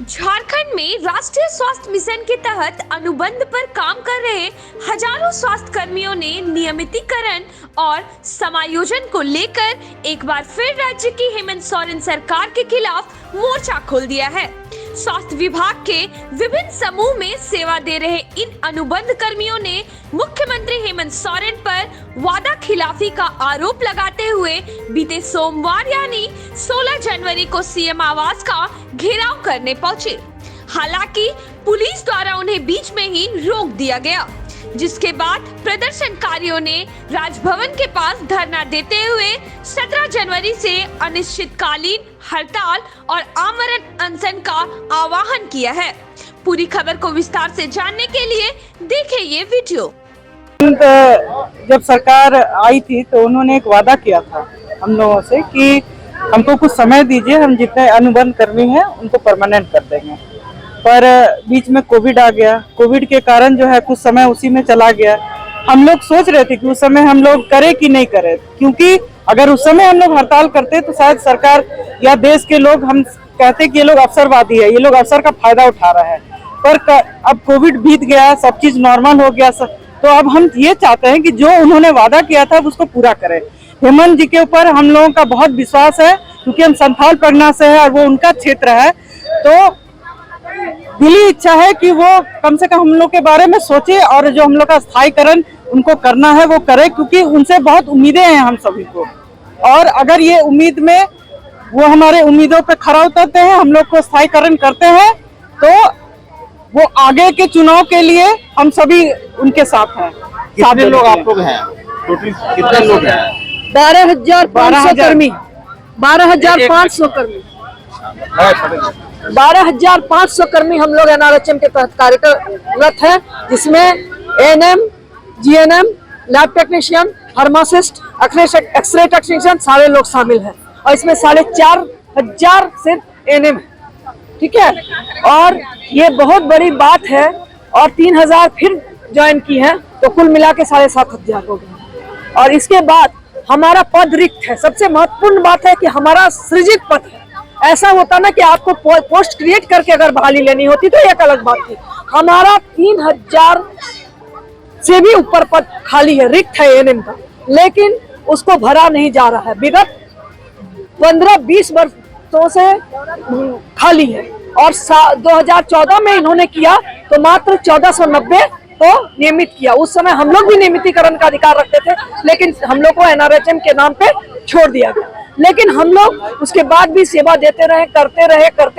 झारखंड में राष्ट्रीय स्वास्थ्य मिशन के तहत अनुबंध पर काम कर रहे हजारों स्वास्थ्य कर्मियों ने नियमितीकरण और समायोजन को लेकर एक बार फिर राज्य की हेमंत सोरेन सरकार के खिलाफ मोर्चा खोल दिया है। स्वास्थ्य विभाग के विभिन्न समूह में सेवा दे रहे इन अनुबंध कर्मियों ने मुख्यमंत्री हेमंत सोरेन पर वादा खिलाफी का आरोप लगाते हुए बीते सोमवार यानी 16 जनवरी को सीएम आवास का घेराव करने पहुंचे। हालांकि पुलिस द्वारा उन्हें बीच में ही रोक दिया गया, जिसके बाद प्रदर्शनकारियों ने राजभवन के पास धरना देते हुए 17 जनवरी से अनिश्चितकालीन हड़ताल और आमरण अनशन का आह्वान किया है। पूरी खबर को विस्तार से जानने के लिए देखें ये वीडियो। जब सरकार आई थी तो उन्होंने एक वादा किया था हम लोगों से कि हमको कुछ समय दीजिए, हम जितने अनुबंध कर्मी हैं उनको परमानेंट कर देंगे। पर बीच में कोविड आ गया। कोविड के कारण जो है कुछ समय उसी में चला गया। हम लोग सोच रहे थे कि उस समय हम लोग करें कि नहीं करें, क्योंकि अगर उस समय हम लोग हड़ताल करते तो शायद सरकार या देश के लोग हम कहते कि ये लोग अवसरवादी है, ये लोग अवसर का फायदा उठा रहा है। पर अब कोविड बीत गया, सब चीज नॉर्मल हो गया, तो अब हम ये चाहते हैं कि जो उन्होंने वादा किया था उसको पूरा करें। हेमंत जी के ऊपर हम लोगों का बहुत विश्वास है, क्योंकि हम संथाल परगना से है और वो उनका क्षेत्र है। तो दिली इच्छा है कि वो कम से कम हम लोग के बारे में सोचे और जो हम लोग का स्थायीकरण उनको करना है वो करे, क्योंकि उनसे बहुत उम्मीदें हैं हम सभी को। और अगर ये उम्मीद में वो हमारे उम्मीदों पे खरा उतरते हैं, हम लोग को स्थायीकरण करते हैं, तो वो आगे के चुनाव के लिए हम सभी उनके साथ हैं। कितने लोग आप लोग हैं? टोटल कितने लोग हैं? 12,500 कर्मी, 12,500 कर्मी, 12,500 कर्मी हम लोग एनआरएचएम के तहत कार्यरत हैं, जिसमें ANM, GNM, lab technician, pharmacist, x-ray technician सारे लोग शामिल हैं। और इसमें 4,500 सिर्फ एएनएम है, ठीक है। और ये बहुत बड़ी बात है। और 3,000 फिर ज्वाइन की है, तो कुल मिला के 7,500 हो गए। और इसके बाद हमारा पद रिक्त है। सबसे महत्वपूर्ण बात है कि हमारा सृजित पद है। ऐसा होता ना कि आपको पोस्ट क्रिएट करके अगर बहाली लेनी होती तो एक अलग बात थी। हमारा 3,000 से भी ऊपर पद खाली है, रिक्त है एएनएम का, लेकिन उसको भरा नहीं जा रहा है। विगत 15-20 वर्षों से खाली है। और 2014 में इन्होंने किया तो मात्र 1490 को नियमित किया। उस समय हम लोग भी नियमितीकरण का अधिकार रखते थे, लेकिन हम लोग को एनआरएचएम के नाम पे छोड़ दिया गया। लेकिन हम लोग उसके बाद भी सेवा देते रहे, करते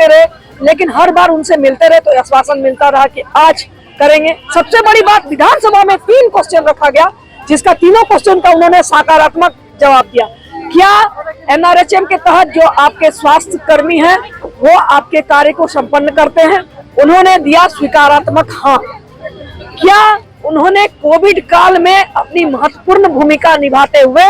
रहे, लेकिन हर बार उनसे मिलते रहे तो आश्वासन मिलता रहा कि आज करेंगे। सबसे बड़ी बात, विधानसभा में 3 क्वेश्चन रखा गया, जिसका तीनों क्वेश्चन का उन्होंने सकारात्मक जवाब दिया। क्या एनआरएचएम के तहत जो आपके स्वास्थ्य कर्मी हैं वो आपके कार्य को संपन्न करते हैं? उन्होंने दिया स्वीकारात्मक हाँ। क्या उन्होंने कोविड काल में अपनी महत्वपूर्ण भूमिका निभाते हुए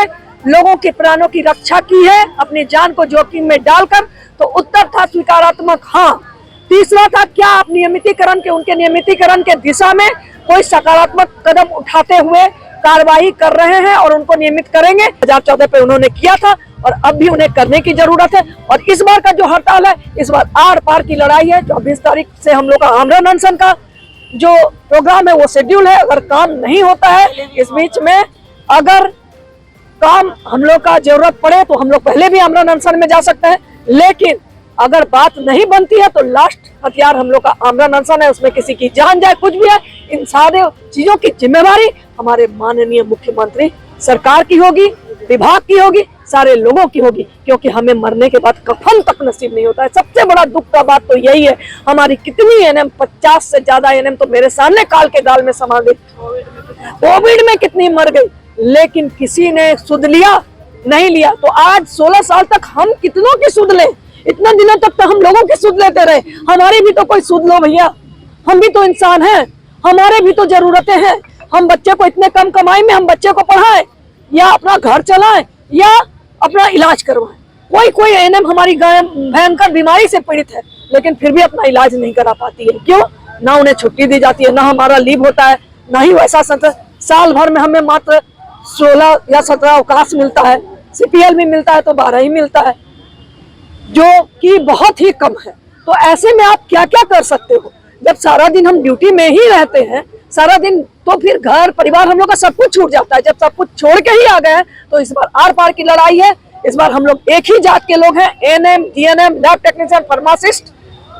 लोगों के प्राणों की रक्षा की है, अपनी जान को जोखिम में डालकर? तो उत्तर था स्वीकारात्मक हाँ। तीसरा था, क्या आप उनके नियमितीकरण के दिशा में कोई सकारात्मक कदम उठाते हुए कार्रवाई कर रहे हैं और उनको नियमित करेंगे? 2014 पे उन्होंने किया था और अब भी उन्हें करने की जरूरत है। और इस बार का जो हड़ताल है, इस बार आर पार की लड़ाई है। 24 तारीख से हम लोग का आमरण अनशन का जो प्रोग्राम है वो शेड्यूल है। अगर काम नहीं होता है इस बीच में, अगर काम हम लोग का जरूरत पड़े तो हम लोग पहले भी आमरण अनशन में जा सकते हैं, लेकिन अगर बात नहीं बनती है तो लास्ट हथियार हम लोग का आमरण अनशन है। उसमें किसी की जान जाए, कुछ भी है, इन सारे चीजों की जिम्मेवारी हमारे माननीय मुख्यमंत्री सरकार की होगी, विभाग की होगी, सारे लोगों की होगी, क्योंकि हमें मरने के बाद कफन तक नसीब नहीं होता है। सबसे बड़ा दुख का बात तो यही है। हमारी कितनी एएनएम, 50 से ज्यादा एएनएम तो मेरे सामने काल के गाल में समा गई। कोविड में कितनी मर गई, लेकिन किसी ने सुध लिया नहीं लिया। तो आज 16 साल तक हम कितनों की सुध लें? इतने दिनों तक तो हम लोगों की सुध लेते रहे। हमारी भी तो कोई सुध लो भैया, हम भी तो इंसान हैं, हमारे भी तो जरूरतें हैं। हम बच्चे को इतने कम कमाई में हम बच्चे को पढ़ाएं या अपना घर चलाएं या अपना इलाज करवाएं। कोई एएनएम हमारी भयंकर बीमारी से पीड़ित है, लेकिन फिर भी अपना इलाज नहीं करा पाती है। क्यों? ना उन्हें छुट्टी दी जाती है, ना हमारा लीव होता है, ना ही वैसा साल भर में हमें मात्र 16 या 17 अवकाश मिलता है। सीपीएल भी मिलता है तो 12 ही मिलता है, जो कि बहुत ही कम है। तो ऐसे में आप क्या क्या कर सकते हो? जब सारा दिन हम ड्यूटी में ही रहते हैं सारा दिन, तो फिर घर परिवार हम लोग का सब कुछ छूट जाता है। जब सब कुछ छोड़ के ही आ गए हैं तो इस बार आर पार की लड़ाई है। इस बार हम लोग एक ही जात के लोग हैं, ANM, GNM, lab technician, pharmacist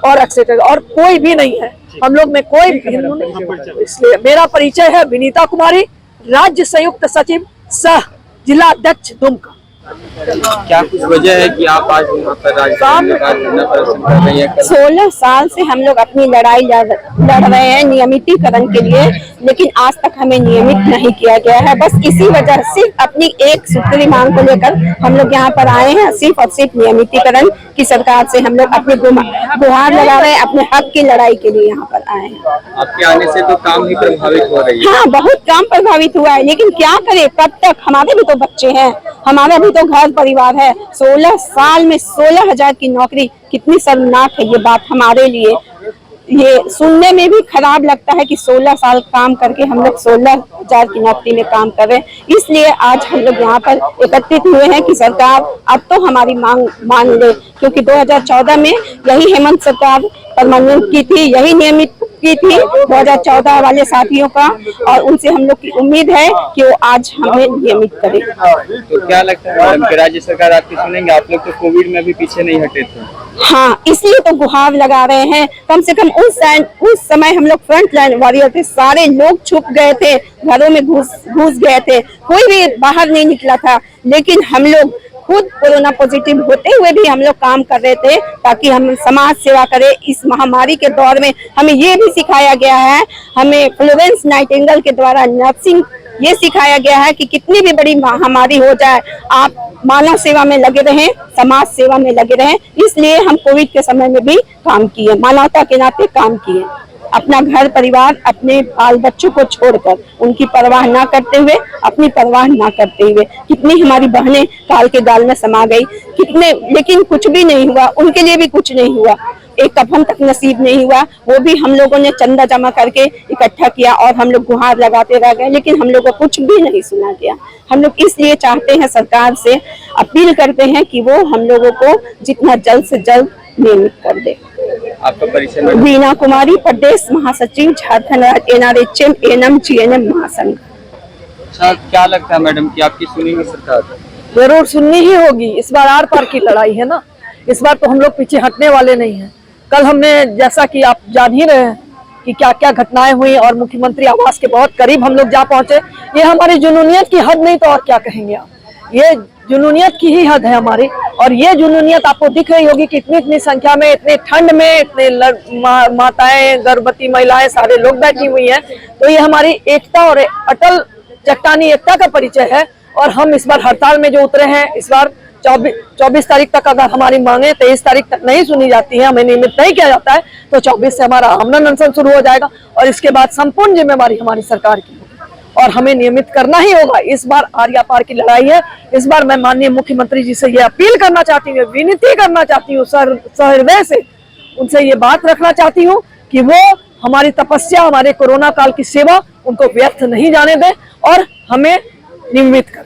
और एक्सेट्रा, और कोई भी नहीं है हम लोग में, कोई हिंदू नहीं। इसलिए मेरा परिचय है विनीता कुमारी, राज्य संयुक्त सचिव सह जिला अध्यक्ष दुमका। क्या कुछ वजह है कि आप आज यहाँ पर धरना प्रदर्शन कर रही हैं? 16 साल से हम लोग अपनी लड़ाई लड़ रहे हैं नियमितीकरण के लिए, लेकिन आज तक हमें नियमित नहीं किया गया है। बस इसी वजह से अपनी एक सूत्री मांग को लेकर हम लोग यहाँ पर आए हैं, सिर्फ और सिर्फ नियमितीकरण की सरकार से हम लोग अपनी गुहार लगा रहे हैं, अपने हक की लड़ाई के लिए यहाँ पर आए हैं। आपके आने से तो काम ही प्रभावित हो रही है। हाँ, बहुत काम प्रभावित हुआ है, लेकिन क्या करें, कब तक? हमारे भी तो बच्चे हैं, हमारा भी तो घर परिवार है। 16 साल में 16,000 की नौकरी, कितनी शर्मनाक है ये बात हमारे लिए। ये सुनने में भी खराब लगता है कि 16 साल काम करके हम लोग 16,000 की नौकरी में काम कर रहे हैं। इसलिए आज हम लोग यहाँ पर एकत्रित हुए हैं कि सरकार अब तो हमारी मांग मान ले, क्योंकि 2014 में यही हेमंत सरकार परमानेंट की थी, यही नियमित की थी 2014 वाले साथियों का, और उनसे हम लोग की उम्मीद है कि वो आज हमें नियमित करे। तो क्या लगता है मैडम कि राज्य सरकार आपकी सुनेंगे? आप लोग तो कोविड में भी पीछे नहीं हटे थे। हाँ, इसलिए तो गुहार लगा रहे हैं। कम से कम उस समय हम लोग फ्रंट लाइन वॉरियर थे, सारे लोग छुप गए थे, घरों में घुस गए थे, कोई भी बाहर नहीं निकला था, लेकिन हम लोग खुद कोरोना पॉजिटिव होते हुए भी हम लोग काम कर रहे थे ताकि हम समाज सेवा करें। इस महामारी के दौर में हमें ये भी सिखाया गया है, हमें फ्लोरेंस नाइटिंगेल के द्वारा नर्सिंग ये सिखाया गया है कि कितनी भी बड़ी महामारी हो जाए, आप मानव सेवा में लगे रहें, समाज सेवा में लगे रहें। इसलिए हम कोविड के समय में भी काम किए, मानवता के नाते काम किए, अपना घर परिवार, अपने बाल बच्चों को छोड़कर, उनकी परवाह ना करते हुए, अपनी परवाह ना करते हुए। कितनी हमारी बहनें काल के गाल में समा गई, कितने, लेकिन कुछ भी नहीं हुआ, उनके लिए भी कुछ नहीं हुआ, एक कफन तक नसीब नहीं हुआ। वो भी हम लोगों ने चंदा जमा करके इकट्ठा किया और हम लोग गुहार लगाते रह गए, लेकिन हम लोग को कुछ भी नहीं सुना गया। हम लोग इसलिए चाहते हैं, सरकार से अपील करते हैं कि वो हम लोगों को जितना जल्द से जल्द नियमित कर दे। आपका परिचय? वीणा कुमारी, प्रदेश महासचिव, झारखंड राज्य एनआरएचएम एएनएम जीएनएम महासंघ। अच्छा, क्या लगता है मैडम कि आपकी सुनेंगी सरकार? जरूर सुननी ही होगी। इस बार आर पार की लड़ाई है ना, इस बार तो हम लोग पीछे हटने वाले नहीं हैं। कल हमने, जैसा कि आप जान ही रहे हैं कि क्या क्या घटनाएं हुई, और मुख्यमंत्री आवास के बहुत करीब हम लोग जा पहुंचे। ये हमारी जुनूनियत की हद नहीं तो और क्या कहेंगे आप, ये जुनूनियत की ही हद है हमारी। और ये जुनूनियत आपको दिख रही होगी कि इतनी संख्या में, इतने ठंड में, इतने माताएं, गर्भवती महिलाएं, सारे लोग बैठी हुई हैं। तो ये हमारी एकता और अटल चट्टानी एकता का परिचय है। और हम इस बार हड़ताल में जो उतरे हैं, इस बार 24 तारीख तक अगर हमारी मांगे 23 तारीख तक नहीं सुनी जाती है, हमें नियमित नहीं किया जाता है, तो 24 से हमारा आमरण अनशन शुरू हो जाएगा। और इसके बाद संपूर्ण जिम्मेवारी हमारी सरकार की होगी और हमें नियमित करना ही होगा। इस बार आर्या पार की लड़ाई है। इस बार मैं माननीय मुख्यमंत्री जी से ये अपील करना चाहती हूँ, विनती करना चाहती हूँ, सहृदय से उनसे ये बात रखना चाहती हूँ कि वो हमारी तपस्या, हमारे कोरोना काल की सेवा, उनको व्यर्थ नहीं जाने दें और हमें नियमित करें।